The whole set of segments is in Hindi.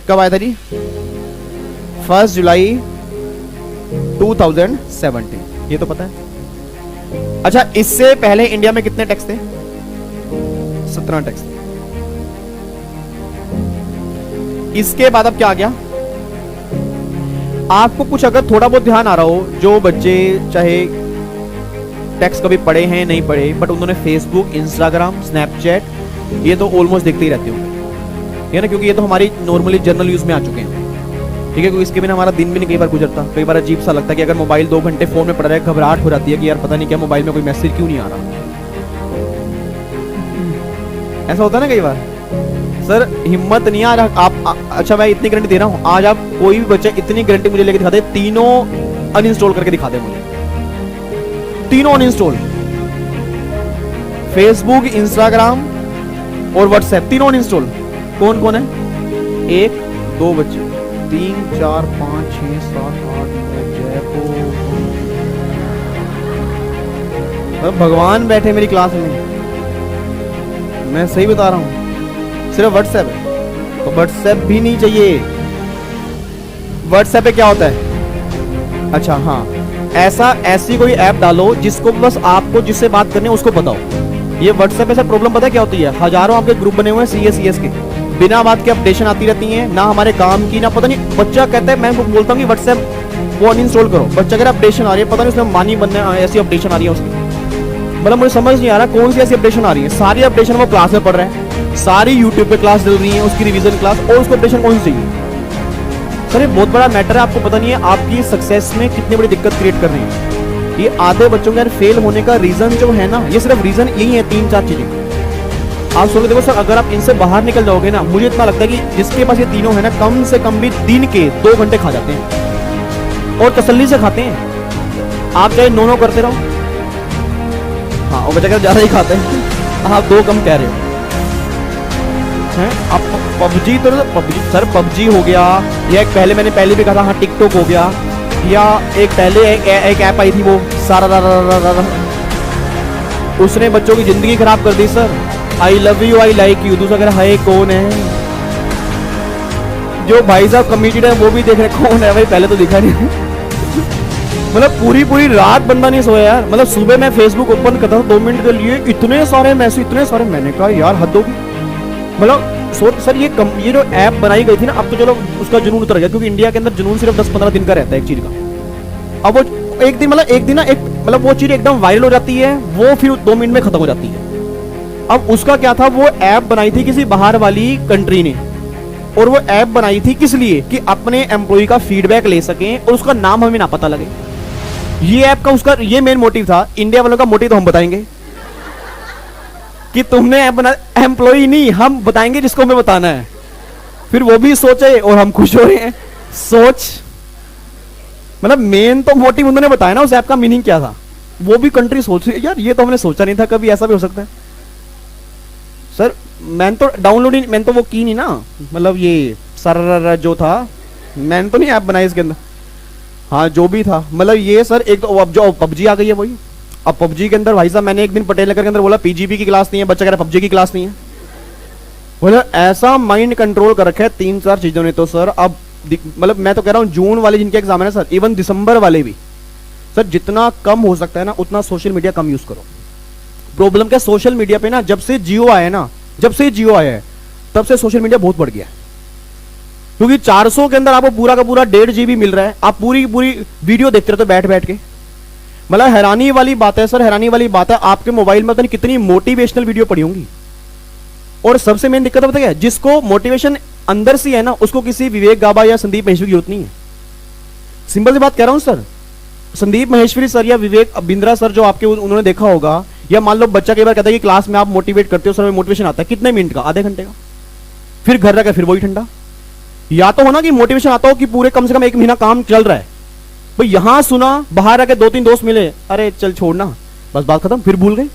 कब आया था जी? 1 जुलाई 2017, ये तो पता है। अच्छा, इससे पहले इंडिया में कितने टैक्स थे? 17 टैक्स थे। इसके बाद अब क्या आ गया? आपको कुछ अगर थोड़ा बहुत ध्यान आ रहा हो, जो बच्चे चाहे टैक्स कभी पढ़े हैं नहीं पढ़े, बट उन्होंने फेसबुक, इंस्टाग्राम, स्नैपचैट ये तो ऑलमोस्ट देखते ही रहते होंगे, है ना, क्योंकि ये तो हमारी नॉर्मली जनरल यूज में आ चुके हैं, ठीक है। क्योंकि इसके बिना हमारा दिन भी नहीं कई बार गुजरता। कई बार अजीब सा लगता है कि अगर मोबाइल 2 घंटे फोन में पड़ रहा है, घबराहट हो जाती है कि यार पता नहीं क्या मोबाइल में कोई मैसेज क्यों नहीं आ रहा। ऐसा होता है ना कई बार। सर हिम्मत नहीं आ रहा आप अच्छा मैं इतनी गारंटी दे रहा हूं, आज आप कोई भी बच्चा इतनी गारंटी मुझे लेके दिखा दे, तीनों अनइंस्टॉल करके दिखा दे मुझे, तीनों अनइंस्टॉल, फेसबुक, इंस्टाग्राम और व्हाट्सएप, तीनों अनइंस्टॉल। कौन कौन है? 1 2 बच्चे, 3 4 5 6 7 8 9 भगवान बैठे मेरी क्लास में, मैं सही बता रहा हूं। सिर्फ व्हाट्सएप है, तो व्हाट्सएप भी नहीं चाहिए। व्हाट्सएप पे क्या होता है? अच्छा हाँ, ऐसी कोई ऐप डालो जिसको बस आपको जिससे बात करनी है उसको बताओ। ये व्हाट्सएप पे प्रॉब्लम पता है क्या होती है? हजारों आपके ग्रुप बने हुए हैं CS के, बिना बात के अपडेशन आती रहती है, ना हमारे काम की ना पता नहीं। बच्चा कहता है, मैं बोलता हूँ कि व्हाट्सएप वो अनइंस्टॉल करो, बच्चा कह रहा अपडेशन आ रही है, पता नहीं उसमें मानी बनने ऐसी अपडेशन आ रही है उसकी, मतलब मुझे समझ नहीं आ रहा कौन सी ऐसी अपडेशन आ रही है। सारी अपडेशन वो क्लास में पढ़ रहे हैं, सारी यूट्यूब पे क्लास चल रही है, उसकी रिवीजन क्लास, और उसको अपडेशन कौन सी चाहिए? सर ये बहुत बड़ा मैटर है, आपको पता नहीं है आपकी सक्सेस में कितनी बड़ी दिक्कत क्रिएट कर रही है। ये आधे बच्चों के यार फेल होने का रीजन जो है ना, ये सिर्फ रीजन यही है, 3-4 चीजें। आप सोचो, देखो सर अगर आप इनसे बाहर निकल जाओगे ना, मुझे इतना लगता है कि जिसके पास ये तीनों है ना, कम से कम भी दिन के 2 घंटे खा जाते हैं, और तसल्ली से खाते हैं। आप चाहे 9 करते रहो, हाँ, और बच्चा ज्यादा ही खाते हैं, आप 2 कम कह रहे हो हैं। अब पबजी तो सर पबजी हो गया, या एक पहले मैंने पहले भी कहा था, हाँ टिकटॉक हो गया, या एक पहले एक ऐप आई थी वो सारा, उसने बच्चों की जिंदगी खराब कर दी sir. I love you, I like you, दूसरा कह रहा है कौन है? जो भाई साहब कमिटेड है वो भी देख रहे कौन है भाई, पहले तो दिखा नहीं। मतलब पूरी रात बंदा नहीं सोया यार। मतलब सुबह मैं फेसबुक ओपन करता था 2 मिनट के लिए, इतने सारे मैसेज, इतने सारे, मैंने कहा यार हद होगी। मतलब सर ये जो ऐप बनाई गई थी ना, अब तो चलो उसका जुनून उतर गया, क्योंकि इंडिया के अंदर जुनून सिर्फ 10-15 दिन का रहता है एक चीज का। अब वो एक दिन मतलब वो चीज एकदम वायरल हो जाती है, वो फिर 2 मिनट में खत्म हो जाती है। अब उसका क्या था, वो ऐप बनाई थी किसी बाहर वाली कंट्री ने, और वो ऐप बनाई थी किस लिए? कि अपने एम्प्लॉय का फीडबैक ले सकें और उसका नाम हमें ना पता लगे। ये ऐप का उसका ये मेन मोटिव था। इंडिया वालों का मोटिव तो हम बताएंगे कि तुमने ऐप बना, एम्प्लॉय नहीं, हम बताएंगे जिसको हमें बताना है। फिर वो भी सोचे और हम खुश हो रहे हैं। सोच, मतलब मेन तो मोटिव उन्होंने बताया ना, उस ऐप का मीनिंग क्या था, वो भी कंट्री सोच रही है यार, ये तो हमने सोचा नहीं था कभी ऐसा भी हो सकता है। सर मैंने तो डाउनलोड ही, मैंने तो वो की नहीं ना, मतलब ये सारा जो था, मैंने तो नहीं ऐप बनाई इसके अंदर, हाँ जो भी था। मतलब ये सर एक तो अब जो पबजी आ गई है वही। अब पबजी के अंदर भाई साहब मैंने एक दिन पटेल नगर के अंदर बोला PGP की क्लास नहीं है, बच्चा कह रहा पबजी की क्लास नहीं है। बोला ऐसा माइंड कंट्रोल कर रखा है 3-4 चीजों ने तो सर। अब मतलब मैं तो कह रहा हूँ जून वाले जिनके एग्जाम है ना सर, इवन दिसंबर वाले भी सर, जितना कम हो सकता है ना उतना सोशल मीडिया कम यूज करो। प्रॉब्लम क्या, सोशल मीडिया पे ना जब से जियो आया ना, जब से जियो आया है तब से सोशल मीडिया बहुत बढ़ गया है, क्योंकि 400 के अंदर आपको पूरा का पूरा 1.5 GB मिल रहा है, आप पूरी वीडियो देखते रहते हो बैठ बैठ के। मतलब हैरानी वाली बात है सर, हैरानी वाली बात है, आपके मोबाइल में पता नहीं कितनी मोटिवेशनल वीडियो पड़ी होंगी। और सबसे मेन दिक्कत पता क्या है, जिसको मोटिवेशन अंदर से है ना, उसको किसी विवेक गाबा या संदीप महेश्वरी की जरूरत नहीं है। सिंपल सी बात कह रहा हूं सर, संदीप महेश्वरी सर या विवेक बिंद्रा सर जो आपके उन्होंने देखा होगा, या मान लो बच्चा कई बार कहता है कि क्लास में आप मोटिवेट करते हो सर, मोटिवेशन आता है कितने मिनट का, आधे घंटे का, फिर घर रखा फिर वही ठंडा। या तो होना कि मोटिवेशन आता हो कि पूरे कम से कम 1 महीना काम चल रहा है, भाई यहां सुना, बाहर आके 2-3 दोस्त मिले, अरे चल छोड़ना, बस बात खत्म, फिर भूल गए।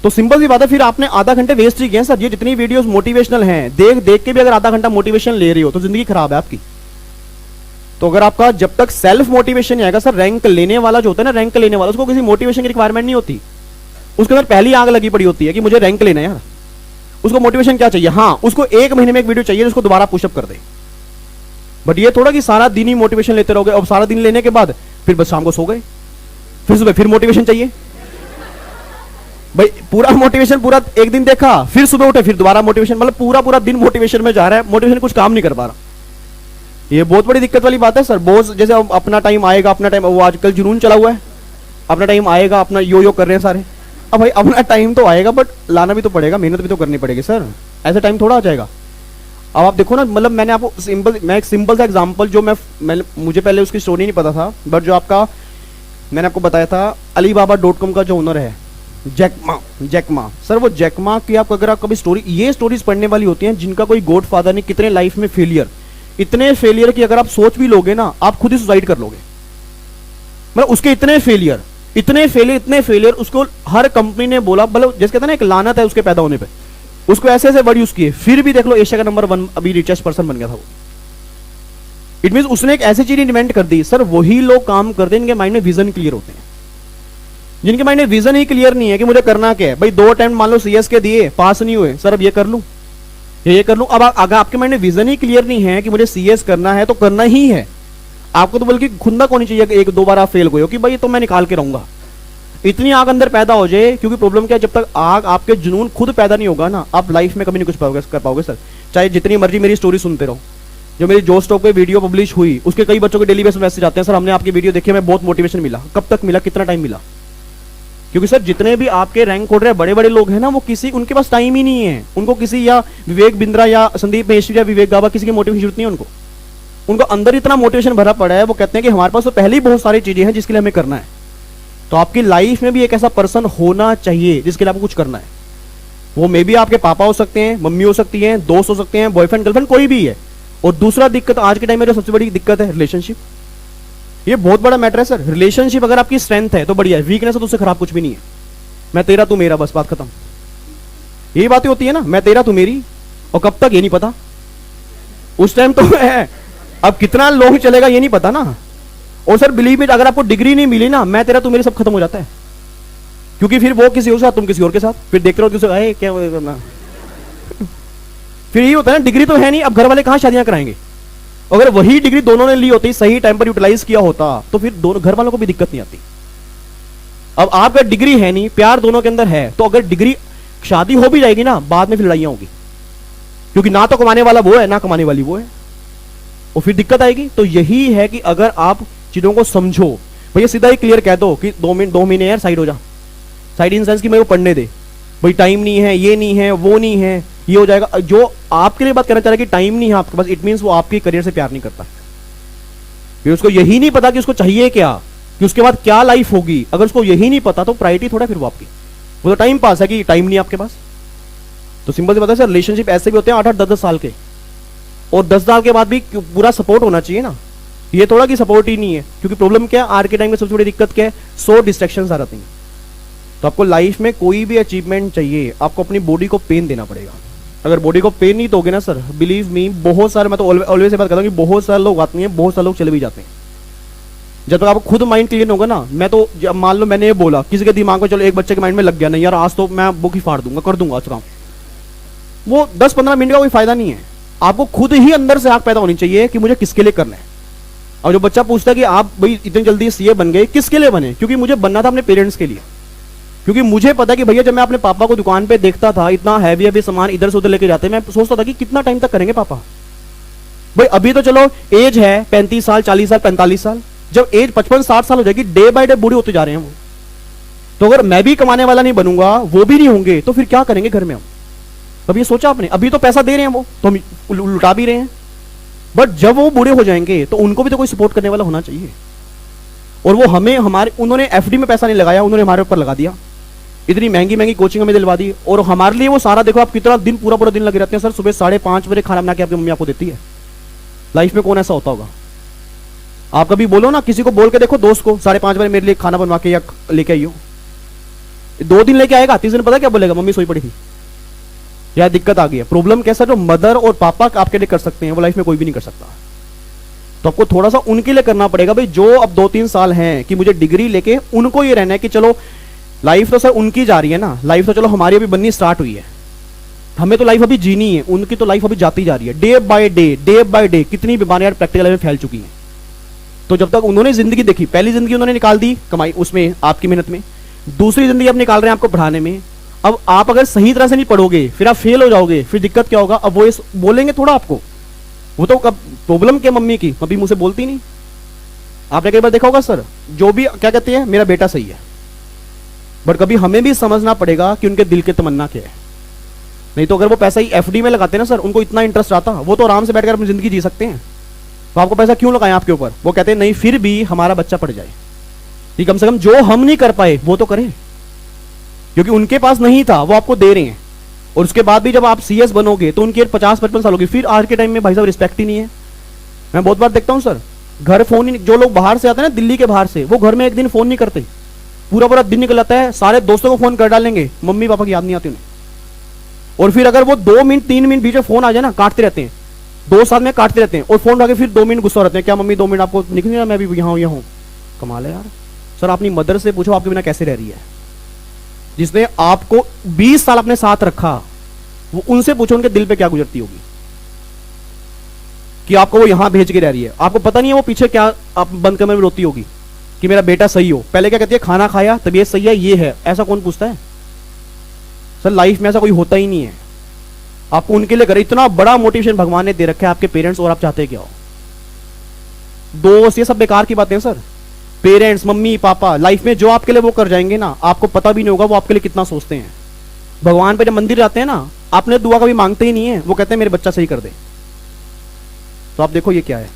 तो सिंपल सी बात है, फिर आपने आधा घंटे वेस्ट ही किए सर। ये जितनी वीडियोस मोटिवेशनल हैं, देख देख के भी अगर आधा घंटा मोटिवेशन ले रही हो तो जिंदगी खराब है आपकी। तो अगर आपका जब तक सेल्फ मोटिवेशन नहीं आएगा सर, रैंक लेने वाला जो होता है ना, रैंक लेने वाला, उसको किसी मोटिवेशन की रिक्वायरमेंट नहीं होती, उसके अंदर पहली आग लगी पड़ी होती है कि मुझे रैंक लेना है यार। उसको मोटिवेशन क्या चाहिए? हाँ, उसको 1 महीने में एक वीडियो चाहिए जिसको दोबारा पुशअप कर दे। बट ये थोड़ा कि सारा दिन ही मोटिवेशन लेते रहोगे और सारा दिन लेने के बाद फिर बस शाम को सो गए, फिर सुबह फिर मोटिवेशन चाहिए। भाई पूरा मोटिवेशन पूरा एक दिन देखा, फिर सुबह उठे फिर दोबारा मोटिवेशन, मतलब पूरा पूरा दिन मोटिवेशन में जा रहा है, मोटिवेशन कुछ काम नहीं कर पा रहा। ये बहुत बड़ी दिक्कत वाली बात है सर। बॉस जैसे अपना टाइम आएगा, अपना टाइम, वो आजकल जुनून चला हुआ है, अपना टाइम आएगा, अपना यो कर रहे हैं सारे। अब भाई अपना टाइम तो आएगा बट लाना भी तो पड़ेगा, मेहनत भी तो करनी पड़ेगी सर, ऐसा टाइम थोड़ा आ जाएगा। अब आप देखो ना, मतलब मैंने आपको मैं एक सिंपल सा एग्जांपल जो मुझे पहले उसकी स्टोरी नहीं पता था, बट जो आपका मैंने आपको बताया था Alibaba.com का जो ओनर है जैकमा सर, वो जैकमा की आप अगर आप कभी ये स्टोरीज पढ़ने वाली होती हैं जिनका कोई गॉड फादर नहीं, कितने लाइफ में फेलियर, इतने फेलियर कि अगर आप सोच भी लोगे ना आप खुद ही सुसाइड कर लोगे। मतलब उसके इतने फेलियर उसको हर कंपनी ने बोला, मतलब जैसे कहते हैं ना एक लानत है उसके पैदा होने पे, उसको ऐसे ऐसे वर्ड यूज किए, फिर भी देख लो एशिया का नंबर 1 अभी रिचेस्ट पर्सन बन गया था वो। इट मींस उसने एक ऐसी चीज इन्वेंट कर दी सर। वही लोग काम करते हैं जिनके माइंड में विजन क्लियर होते हैं, जिनके माइंड में विजन ही क्लियर नहीं है कि मुझे करना क्या है। भाई 2 अटेम्प्ट मान लो सीएस के दिए, पास नहीं हुए, सर अब ये कर लूं, ये कर लूं। अब अगर आपके माइंड में विजन ही क्लियर नहीं है कि मुझे सीएस करना है तो करना ही है आपको, तो बल्कि खुंदक होनी चाहिए कि 1-2 बार आप फेल हुए हो कि भाई तो मैं निकाल के रहूंगा। इतनी आग अंदर पैदा हो जाए, क्योंकि प्रॉब्लम क्या है, जब तक आग आपके जुनून खुद पैदा नहीं होगा ना, आप लाइफ में कभी नहीं कुछ कर पाओगे सर। चाहे जितनी मर्जी मेरी स्टोरी सुनते रहो। जो मेरी जो स्टॉक पे वीडियो पब्लिश हुई उसके कई बच्चों के डेली बेस मैसेज आते हैं, सर हमने आपकी वीडियो देखी, हमें बहुत मोटिवेशन मिला। कब तक मिला, कितना टाइम मिला? क्योंकि सर जितने भी आपके रैंक होल्डर है, बड़े बड़े लोग हैं ना, वो किसी उनके पास टाइम ही नहीं है। उनको किसी या विवेक बिंद्रा या संदीप महेश्वरी या विवेक गाबा किसी की मोटिवेशन जरूरत नहीं है उनको अंदर इतना मोटिवेशन भरा पड़ा है। वो कहते हैं कि हमारे पास तो पहले ही बहुत सारी चीजें हैं जिसके लिए हमें करना है। तो आपकी लाइफ में भी एक ऐसा पर्सन होना चाहिए जिसके लिए आपको कुछ करना है। वो मे बी आपके पापा हो सकते हैं, मम्मी हो सकती हैं, दोस्त हो सकते हैं, बॉयफ्रेंड गर्लफ्रेंड कोई भी है। और दूसरा दिक्कत आज के टाइम में जो सबसे बड़ी दिक्कत है रिलेशनशिप। ये बहुत बड़ा मैटर है सर। रिलेशनशिप अगर आपकी स्ट्रेंथ है तो बढ़िया है, वीकनेस है तो उससे खराब कुछ भी नहीं है। मैं तेरा तू मेरा, बस बात खत्म। यही बातें होती है ना, मैं तेरा तू मेरी, और कब तक ये नहीं पता। उस टाइम तो है, अब कितना लॉन्ग चलेगा ये नहीं पता ना। और सर बिलीव में अगर आपको डिग्री नहीं मिली ना, मैं तेरा तू मेरी सब खत्म हो जाता है। क्योंकि फिर वो किसी और के साथ, तुम किसी और के साथ, फिर देखते रहो किसी आए क्या करना। फिर ये होता है ना, डिग्री तो है नहीं, अब घर वाले कहां शादियां कराएंगे। अगर वही डिग्री दोनों ने ली होती, सही टाइम पर यूटिलाइज किया होता, तो फिर दोनों घर वालों को भी दिक्कत नहीं आती। अब आपका डिग्री है नहीं, प्यार दोनों के अंदर है, तो अगर डिग्री शादी हो भी जाएगी ना, बाद में फिर लड़ाइयां होगी, क्योंकि ना तो कमाने वाला वो है ना कमाने वाली वो है, और फिर दिक्कत आएगी। तो यही है कि अगर आप चीजों को समझो, भैया सीधा ही क्लियर कह दो कि 2 महीने यार साइड हो जा। साइड इन सेंस की मेरे को पढ़ने दे, भाई टाइम नहीं है, ये नहीं है, वो नहीं है, ये हो जाएगा। जो आपके लिए बात करना चाह रहा है कि टाइम नहीं है आपके पास, इट मींस वो आपके करियर से प्यार नहीं करता। फिर उसको यही नहीं पता कि उसको चाहिए क्या, कि उसके बाद क्या लाइफ होगी। अगर उसको यही नहीं पता तो प्रायोरिटी थोड़ा फिर वो आपकी, वो तो टाइम पास है कि टाइम नहीं आपके पास। तो सिंपल से पता है सर, रिलेशनशिप ऐसे भी होते हैं 8-8, 10-10 साल के, और 10 साल के बाद भी पूरा सपोर्ट होना चाहिए ना। ये थोड़ा कि सपोर्ट ही नहीं है, क्योंकि प्रॉब्लम क्या है आज के टाइम में, सबसे बड़ी दिक्कत क्या है, 100 डिस्ट्रैक्शंस आ जाती हैं। तो आपको लाइफ में कोई भी अचीवमेंट चाहिए, आपको अपनी बॉडी को पेन देना पड़ेगा। अगर बॉडी को पेन नहीं दोगे ना सर, बिलीव मी, बहुत सारे, मैं तो ऑलवेज से बात करता हूँ कि बहुत सारे लोग आते हैं, बहुत सारे लोग चले भी जाते हैं। जब तक आपको खुद माइंड क्लियर होगा ना, मैं तो मान लो मैंने ये बोला किसी के दिमाग में, चलो एक बच्चे के माइंड में लग गया, नहीं यार आज तो मैं बुक ही फाड़ दूंगा, कर दूंगा आज काम, वो 10-15 मिनट का कोई फायदा नहीं है। आपको खुद ही अंदर से आग पैदा होनी चाहिए कि मुझे किसके लिए करना है। और जो बच्चा पूछता है कि आप भाई इतनी जल्दी सीए बन गए, किसके लिए बने? क्योंकि मुझे बनना था अपने पेरेंट्स के लिए। क्योंकि मुझे पता कि भैया जब मैं अपने पापा को दुकान पे देखता था, इतना हैवी सामान इधर से उधर लेके जाते, मैं सोचता था कि कितना टाइम तक करेंगे पापा। भाई अभी तो चलो एज है 35 साल, 40 साल, 45 साल, जब एज 55-60 साल हो जाएगी, डे बाय डे बूढ़े होते जा रहे हैं वो। तो अगर मैं भी कमाने वाला नहीं बनूंगा, वो भी नहीं होंगे, तो फिर क्या करेंगे घर में हम? कभी ये सोचा आपने? अभी तो पैसा दे रहे हैं वो, तो हम लुटा भी रहे हैं, बट जब वो बूढ़े हो जाएंगे तो उनको भी तो कोई सपोर्ट करने वाला होना चाहिए। और वो हमें उन्होंने एफडी में पैसा नहीं लगाया, उन्होंने हमारे ऊपर लगा दिया, इतनी महंगी महंगी कोचिंग हमें दिलवा दी, और हमारे लिए वो सारा, देखो आप कितना दिन, पूरा पूरा दिन लगे रहते हैं सर। सुबह 5:30 बजे खाना बना के आपकी मम्मी आपको देती है। लाइफ में कौन ऐसा होता होगा? आप कभी बोलो ना, किसी को बोल के देखो, दोस्त को 5:30 बजे मेरे लिए खाना बनवा के या लेके आइयो, 2 दिन लेके आएगा, 3 दिन पता क्या बोलेगा, मम्मी सोई पड़ी थी, यह दिक्कत आ गई है। प्रॉब्लम कैसा, जो मदर और पापा आपके लिए कर सकते हैं, वो लाइफ में कोई भी नहीं कर सकता। तो आपको थोड़ा सा उनके लिए करना पड़ेगा। भाई जो अब 2-3 साल हैं कि मुझे डिग्री लेके उनको ये रहना है कि चलो लाइफ तो सर उनकी जा रही है ना, लाइफ तो चलो हमारी अभी बननी स्टार्ट हुई है, हमें तो लाइफ अभी जीनी है, उनकी तो लाइफ अभी जाती जा रही है, डे बाय डे कितनी बीमारियां प्रैक्टिकल में फैल चुकी हैं। तो जब तक उन्होंने जिंदगी देखी, पहली जिंदगी उन्होंने निकाल दी कमाई उसमें, आपकी मेहनत में, दूसरी जिंदगी आप निकाल रहे हैं आपको पढ़ाने में। अब आप अगर सही तरह से नहीं पढ़ोगे फिर आप फेल हो जाओगे, फिर दिक्कत क्या होगा? अब वो बोलेंगे थोड़ा आपको, वो तो कब प्रॉब्लम क्या मम्मी की, मम्मी मुझसे बोलती नहीं। आपने कई बार देखा होगा सर, जो भी क्या कहते हैं मेरा बेटा सही है, बट कभी हमें भी समझना पड़ेगा कि उनके दिल की तमन्ना क्या है। नहीं तो अगर वो पैसा ही एफडी में लगाते ना सर, उनको इतना इंटरेस्ट आता, वो तो आराम से बैठकर अपनी जिंदगी जी सकते हैं। तो आपको पैसा क्यों लगाएं आपके ऊपर? वो कहते हैं नहीं फिर भी हमारा बच्चा पढ़ जाए, कि कम से कम जो हम नहीं कर पाए वो तो करें, क्योंकि उनके पास नहीं था वो आपको दे रहे हैं। और उसके बाद भी जब आप सीएस बनोगे तो उनकी 50-55 साल होगी, फिर आज के टाइम में भाई साहब रिस्पेक्ट ही नहीं है। मैं बहुत बार देखता हूं सर, घर फोन ही, जो लोग बाहर से आते हैं ना दिल्ली के बाहर से, वो घर में एक दिन फोन नहीं करते, पूरा पूरा दिन निकल जाता है, सारे दोस्तों को फोन कर डालेंगे, मम्मी पापा की याद नहीं आती उन्हें। और फिर अगर वो 2 मिनट 3 मिनट बीच में फोन आ जाए ना, काटते रहते हैं, 2 साल में काटते रहते हैं, और फोन उठा के फिर 2 मिनट गुस्सा रहते हैं, क्या मम्मी 2 मिनट आपको निकल रहा, मैं भी यहाँ हूँ। कमाल है यार। सर अपनी मदर से पूछो आपके बिना कैसे रह रही है, जिसने आपको 20 साल अपने साथ रखा, वो उनसे पूछो उनके दिल पे क्या गुजरती होगी कि आपको वो यहां भेज के रह रही है। आपको पता नहीं है वो पीछे क्या आप बंद कमरे में रोती होगी कि मेरा बेटा सही हो। पहले क्या कहती है, खाना खाया, तबीयत सही है, ये है, ऐसा कौन पूछता है? सर लाइफ में ऐसा कोई होता ही नहीं है। आपको उनके लिए इतना बड़ा मोटिवेशन भगवान ने दे रखा है आपके पेरेंट्स, और आप चाहते क्या हो? दोस्त, ये सब बेकार की बातें हैं sir. Parents, mummy papa life में जो आपके लिए वो कर जाएंगे ना, आपको पता भी नहीं होगा वो आपके लिए कितना सोचते हैं। भगवान पे जब मंदिर जाते हैं ना, आपने दुआ कभी मांगते ही नहीं है, वो कहते हैं मेरे बच्चा सही कर दे। तो आप देखो ये क्या है।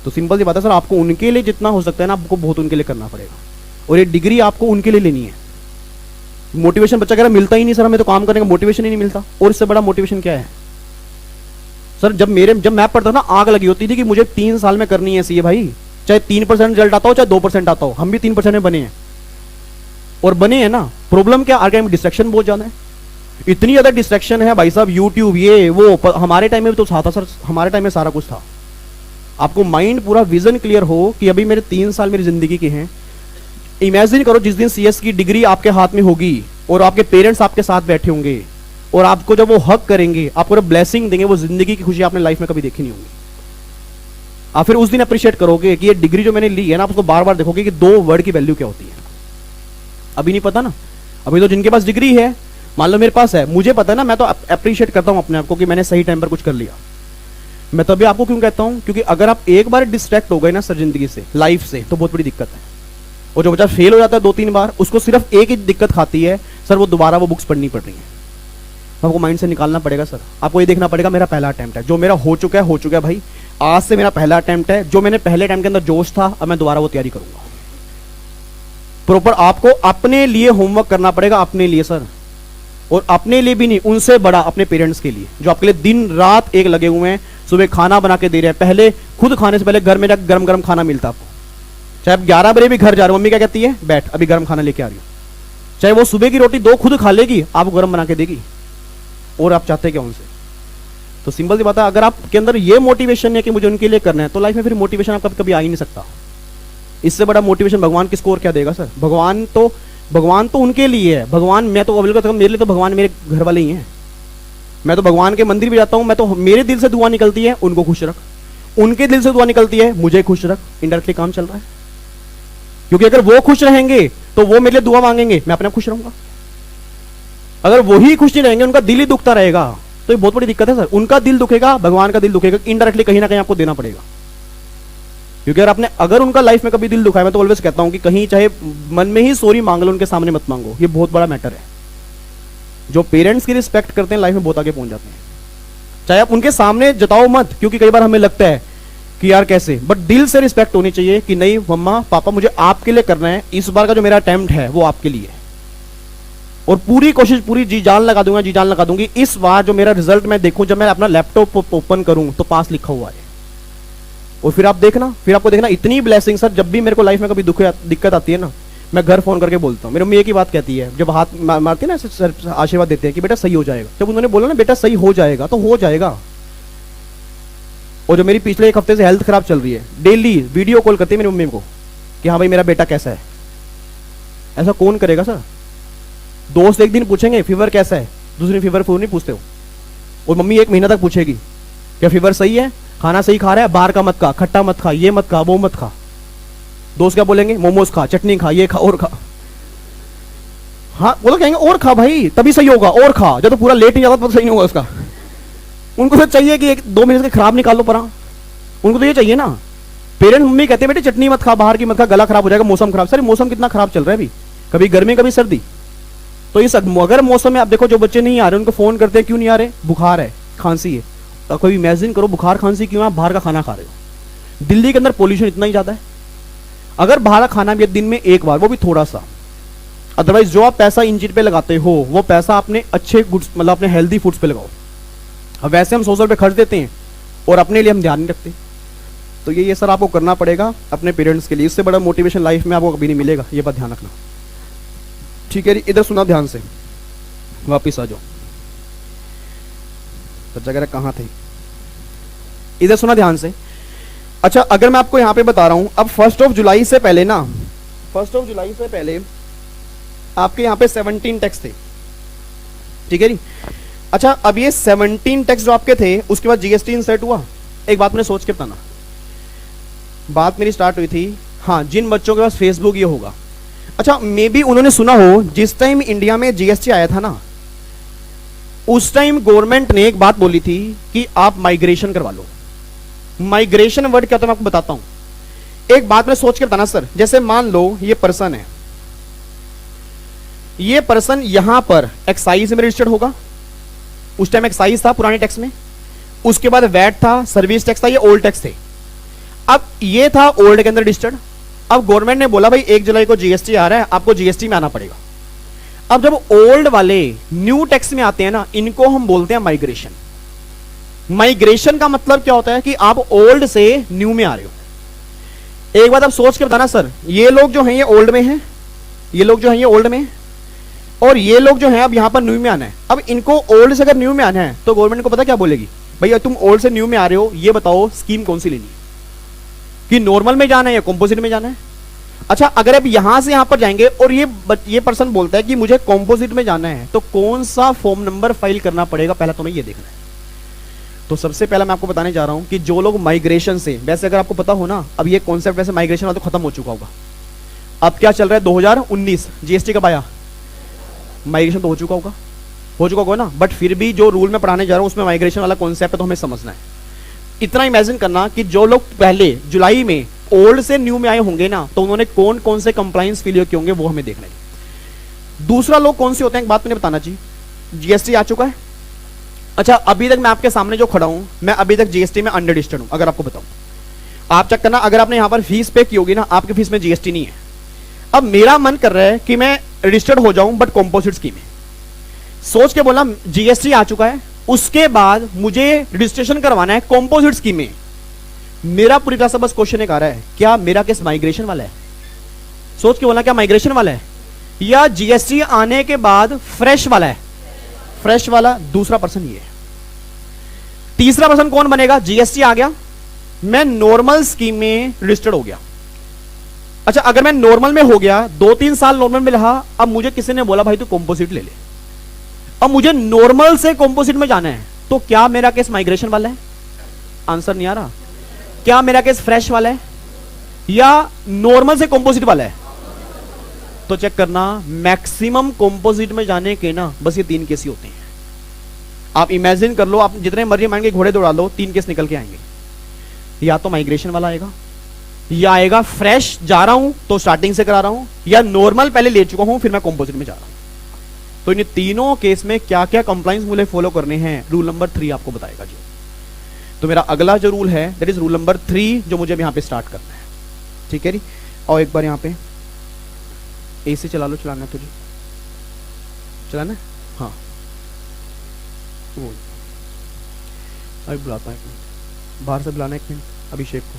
तो सिंपल सी बात है सर, आपको उनके लिए जितना हो सकता है ना, आपको बहुत उनके लिए करना पड़ेगा, और ये डिग्री आपको उनके लिए लेनी है। मोटिवेशन बच्चा कह रहा मिलता ही नहीं सर, हमें तो काम करने का मोटिवेशन ही नहीं मिलता। और इससे बड़ा मोटिवेशन क्या है सर? जब मैं पढ़ता था ना, आग लगी होती थी कि मुझे 3 साल में करनी है सीए भाई, चाहे 3% रिजल्ट आता हो चाहे 2% आता हो। हम भी 3% में बने हैं, और बने हैं ना। प्रॉब्लम क्या, आगे में डिस्ट्रैक्शन बहुत ज्यादा है, इतनी ज्यादा डिस्ट्रैक्शन है भाई साहब, यूट्यूब ये वो। हमारे टाइम में भी तो था सर, हमारे टाइम में सारा कुछ था। आपको माइंड पूरा विजन क्लियर हो कि अभी मेरे 3 साल मेरी जिंदगी के हैं। इमेजिन करो जिस दिन सीएस की डिग्री आपके हाथ में होगी और आपके पेरेंट्स आपके साथ बैठे होंगे, और आपको जब वो हक करेंगे, आपको जब ब्लेसिंग देंगे, वो जिंदगी की खुशी आपने लाइफ में कभी देखी नहीं होगी। आप फिर उस दिन अप्रिशिएट करोगे कि ये डिग्री जो मैंने ली है ना, आप उसको बार बार देखोगे कि 2 वर्ड की वैल्यू क्या होती है। अभी नहीं पता ना, अभी तो जिनके पास डिग्री है, मान लो मेरे पास है, मुझे पता है ना, मैं तो अप्रिशिएट करता हूं अपने आप को कि मैंने सही टाइम पर कुछ कर लिया। मैं तभी आपको क्यों कहता हूं, क्योंकि अगर आप एक बार डिस्ट्रैक्ट हो गए ना सर जिंदगी से, लाइफ से, तो बहुत बड़ी दिक्कत है। और जो बच्चा फेल हो जाता है 2-3 बार, उसको सिर्फ एक ही दिक्कत खाती है सर, वो दोबारा वो बुक्स पढ़नी पड़ रही है। आपको माइंड से निकालना पड़ेगा सर। आपको ये देखना पड़ेगा मेरा पहला अटेम्प्ट है, जो मेरा हो चुका है भाई, आज से मेरा पहला अटेम्प्ट है। जो मैंने पहले अटेम्प्ट के अंदर जोश था, अब मैं दोबारा वो तैयारी करूंगा। प्रॉपर आपको अपने लिए होमवर्क करना पड़ेगा, अपने लिए सर। और अपने लिए भी नहीं, उनसे बड़ा अपने पेरेंट्स के लिए, जो आपके लिए दिन रात एक लगे हुए हैं, सुबह खाना बना के दे रहे हैं। पहले खुद खाने से पहले घर में जाकर गरम गरम खाना मिलता आपको, चाहे आप 11 बजे भी घर जा रहे हो, मम्मी क्या कहती है, बैठ अभी गर्म खाना लेके आ रही हो। चाहे वो सुबह की रोटी 2 खुद खा लेगी, आपको गर्म बना के देगी, और आप चाहते क्या उनसे? तो सिंपल सी बात है, अगर आपके अंदर ये मोटिवेशन है कि मुझे उनके लिए करना है, तो लाइफ में फिर मोटिवेशन आपका कभी आ ही नहीं सकता। इससे बड़ा मोटिवेशन भगवान किसको और क्या देगा सर? भगवान तो उनके लिए है। भगवान, मैं तो मेरे लिए तो भगवान मेरे घर वाले ही हैं। मैं तो भगवान के मंदिर भी जाता हूं, मैं तो मेरे दिल से दुआ निकलती है उनको खुश रख, उनके दिल से दुआ निकलती है मुझे खुश रख। इनडायरेक्टली काम चल रहा है, क्योंकि अगर वो खुश रहेंगे तो वो मेरे लिए दुआ मांगेंगे, मैं अपने आप खुश रहूंगा। अगर वही खुश नहीं रहेंगे, उनका दिल ही दुखता रहेगा, तो ये बहुत बड़ी दिक्कत है सर। उनका दिल दुखेगा, भगवान का दिल दुखेगा, इनडायरेक्टली कहीं ना कहीं आपको देना पड़ेगा। क्योंकि अगर उनका लाइफ में कभी दिल दुखा है, मैं तो ऑलवेज कहता हूं कि कहीं चाहे मन में ही सॉरी मांग लो, उनके सामने मत मांगो। ये बहुत बड़ा मैटर है। जो पेरेंट्स की रिस्पेक्ट करते हैं लाइफ में बहुत आगे पहुंच जाते हैं। चाहे आप उनके सामने जताओ मत, क्योंकि कई बार हमें लगता है कि यार कैसे, बट दिल से रिस्पेक्ट होनी चाहिए कि नहीं मम्मा पापा मुझे आपके लिए करना है, इस बार का जो मेरा अटेम्प्ट है वो आपके लिए है, और पूरी कोशिश, पूरी जी जान लगा दूंगी। इस बार जो मेरा रिजल्ट मैं देखूं, जब मैं अपना लैपटॉप ओपन करूं तो पास लिखा हुआ है। और फिर आपको देखना इतनी ब्लेसिंग सर। जब भी मेरे को लाइफ में कभी दिक्कत आती है ना, मैं घर फोन करके बोलता हूँ। मेरी मम्मी एक ही बात कहती है, जब हाथ मारती है ना, सर आशीर्वाद देते हैं कि बेटा सही हो जाएगा। जब उन्होंने बोला ना बेटा सही हो जाएगा, तो हो जाएगा। और जो मेरी पिछले 1 हफ्ते से हेल्थ खराब चल रही है, डेली वीडियो कॉल करती है मेरी मम्मी को कि हाँ भाई मेरा बेटा कैसा है। ऐसा कौन करेगा सर? दोस्त एक दिन पूछेंगे फीवर कैसा है, दूसरे दिन फीवर नहीं पूछते हो, और मम्मी 1 महीना तक पूछेगी क्या फीवर सही है, खाना सही खा रहा है, बाहर का मत खा, खट्टा मत खा, ये मत खा, वो मत खा। दोस्त क्या बोलेंगे, मोमोज खा, चटनी खा, ये खा और खा। हाँ वो तो कहेंगे और खा भाई तभी सही होगा, और खा, जब तो पूरा लेट नहीं जाता तो सही नहीं होगा उसका। उनको तो चाहिए कि 1-2 महीने से खराब निकाल लो परा, उनको तो ये चाहिए ना। पेरेंट्स मम्मी कहते हैं बेटे चटनी मत खा, बाहर की मत खा, गला खराब हो जाएगा, मौसम खराब। सर मौसम कितना खराब चल रहा है अभी, कभी गर्मी कभी सर्दी। तो इस अगर मौसम में आप देखो जो बच्चे नहीं आ रहे उनको फोन करते हैं, क्यों नहीं आ रहे, बुखार है, खांसी है। तो कोई इमेजिन करो बुखार खांसी क्यों, आप बाहर का खाना खा रहे हो। दिल्ली के अंदर पोल्यूशन इतना ही ज्यादा है, अगर बाहर का खाना भी दिन में 1 बार, वो भी थोड़ा सा, अदरवाइज जो आप पैसा इन चीज पे लगाते हो वो पैसा अपने अच्छे गुड्स मतलब अपने हेल्दी फूड्स पे लगाओ। अब वैसे हम 100 पे खर्च देते हैं और अपने लिए हम ध्यान नहीं रखते। तो ये सर आपको करना पड़ेगा अपने पेरेंट्स के लिए, इससे बड़ा मोटिवेशन लाइफ में आपको कभी नहीं मिलेगा, ये बात ध्यान रखना। ठीक है, इधर सुना ध्यान से, वापिस आ जाओ, तो जगह कहां थे, इधर सुना ध्यान से। अच्छा अगर मैं आपको यहां पे बता रहा हूं, अब 1 जुलाई से पहले ना, 1 जुलाई से पहले आपके यहां पे 17 टैक्स थे, ठीक है जी। अच्छा अब ये 17 टैक्स जो आपके थे उसके बाद जीएसटी इंसर्ट हुआ। एक बात मैंने सोच के बताना, बात मेरी स्टार्ट हुई थी, हाँ जिन बच्चों के पास फेसबुक ये होगा। अच्छा मे बी उन्होंने सुना हो जिस टाइम इंडिया में जीएसटी आया था ना, उस टाइम गवर्नमेंट ने एक बात बोली थी कि आप माइग्रेशन करवा लो। माइग्रेशन वर्ड क्या था मैं आपको बताता हूं। एक बात मैं सोच के बताना सर, जैसे मान लो ये पर्सन है, ये पर्सन यहां पर एक्साइज में रजिस्टर्ड होगा, उस टाइम एक्साइज था पुराने टैक्स में, उसके बाद वैट था, सर्विस टैक्स था, ये ओल्ड टैक्स थे। अब ये था ओल्ड के अंदर रजिस्टर्ड। अब गवर्नमेंट ने बोला भाई 1 जुलाई को जीएसटी आ रहा है, आपको जीएसटी में आना पड़ेगा। अब जब ओल्ड वाले न्यू टैक्स में आते हैं ना, इनको हम बोलते हैं माइग्रेशन। माइग्रेशन का मतलब क्या होता है कि आप ओल्ड से न्यू में आ रहे हो। एक बात आप सोच के बताना सर, ये लोग जो हैं ये ओल्ड में हैं, ये लोग जो हैं ये ओल्ड में, और ये लोग जो हैं अब यहां पर न्यू में आना है। अब इनको ओल्ड से अगर न्यू में आना है तो गवर्नमेंट को पता क्या बोलेगी, भैया तुम ओल्ड से न्यू में आ रहे हो, ये बताओ स्कीम कौन सी लेनी है, कि नॉर्मल में जाना है या कॉम्पोजिट में जाना है। अच्छा अगर अब यहां से यहां पर जाएंगे और ये पर्सन बोलता है कि मुझे कॉम्पोजिट में जाना है, तो कौन सा फॉर्म नंबर फाइल करना पड़ेगा, पहला तुम्हें ये देखना है। तो सबसे पहला मैं आपको बताने जा रहा हूं कि जो लोग माइग्रेशन से, वैसे अगर आपको पता हो ना, अब ये कॉन्सेप्ट वैसे माइग्रेशन वाला तो खत्म हो चुका होगा। अब क्या चल रहा है 2019, जीएसटी कब आया, माइग्रेशन तो हो चुका होगा ना, बट फिर भी जो रूल में पढ़ाने जा रहा हूं उसमें माइग्रेशन वाला कॉन्सेप्ट है, तो हमें समझना है। इतना इमेजिन करना कि जो लोग पहले जुलाई में ओल्ड से न्यू में आए होंगे ना, तो उन्होंने कौन कौन से कंप्लायंस फिल किए होंगे वो हमें देखना है। दूसरा लोग कौन से होते हैं, एक बात मैंने बताना चाहिए, जीएसटी आ चुका है। अच्छा अभी तक मैं आपके सामने जो खड़ा हूं, मैं अभी तक जीएसटी में अंडर रजिस्टर्ड हूं। अगर आपको बताऊं, आप चेक करना, अगर आपने यहां पर फीस पे की होगी ना, आपकी फीस में जीएसटी नहीं है। अब मेरा मन कर रहा है कि मैं रजिस्टर्ड हो जाऊं बट कॉम्पोजिट स्कीम में, सोच के बोला जीएसटी आ चुका है, उसके बाद मुझे रजिस्ट्रेशन करवाना है कॉम्पोजिट स्कीम में। मेरा पूरी तरह से बस क्वेश्चन एक आ रहा है, क्या मेरा केस माइग्रेशन वाला है, सोच के बोला क्या माइग्रेशन वाला है, या जीएसटी आने के बाद फ्रेश वाला है, फ्रेश वाला दूसरा पर्सन ये है। तीसरा पर्सन कौन बनेगा, जीएसटी आ गया, मैं नॉर्मल स्कीम में रजिस्टर्ड हो गया। अच्छा अगर मैं नॉर्मल में हो गया, 2-3 साल नॉर्मल में रहा, अब मुझे किसी ने बोला भाई तू कॉम्पोजिट ले ले, अब मुझे नॉर्मल से कॉम्पोजिट में जाना है, तो क्या मेरा केस माइग्रेशन वाला है, आंसर नहीं आ रहा। क्या मेरा केस फ्रेश वाला है या नॉर्मल से कॉम्पोजिट वाला है, तो चेक करना, मैक्सिमम कॉम्पोजिट में जाने के ना बस ये 3 केस ही होते हैं। आप इमेजिन कर लो, आप जितने मर्जी मान के घोड़े दौड़ा लो, 3 केस निकल के आएंगे, या तो माइग्रेशन वाला आएगा, या आएगा फ्रेश जा रहा हूं तो स्टार्टिंग से करा रहा हूं, या नॉर्मल पहले ले चुका हूं फिर मैं कॉम्पोजिट में जा रहा हूं। तो इन तीनों केस में क्या क्या कंप्लायंस मुझे फॉलो करने हैं, रूल नंबर 3 आपको बताएगा जी। तो मेरा अगला जो रूल है दैट इज रूल नंबर 3, जो मुझे यहां पे स्टार्ट करना है, ठीक है जी। और एक बार यहां पे एसी चला लो, चलाना है तुझे, चलाना है, हाँ वो अभी बुलाता हूं, एक मिनट बाहर से बुलाना, 1 मिनट अभिषेक को।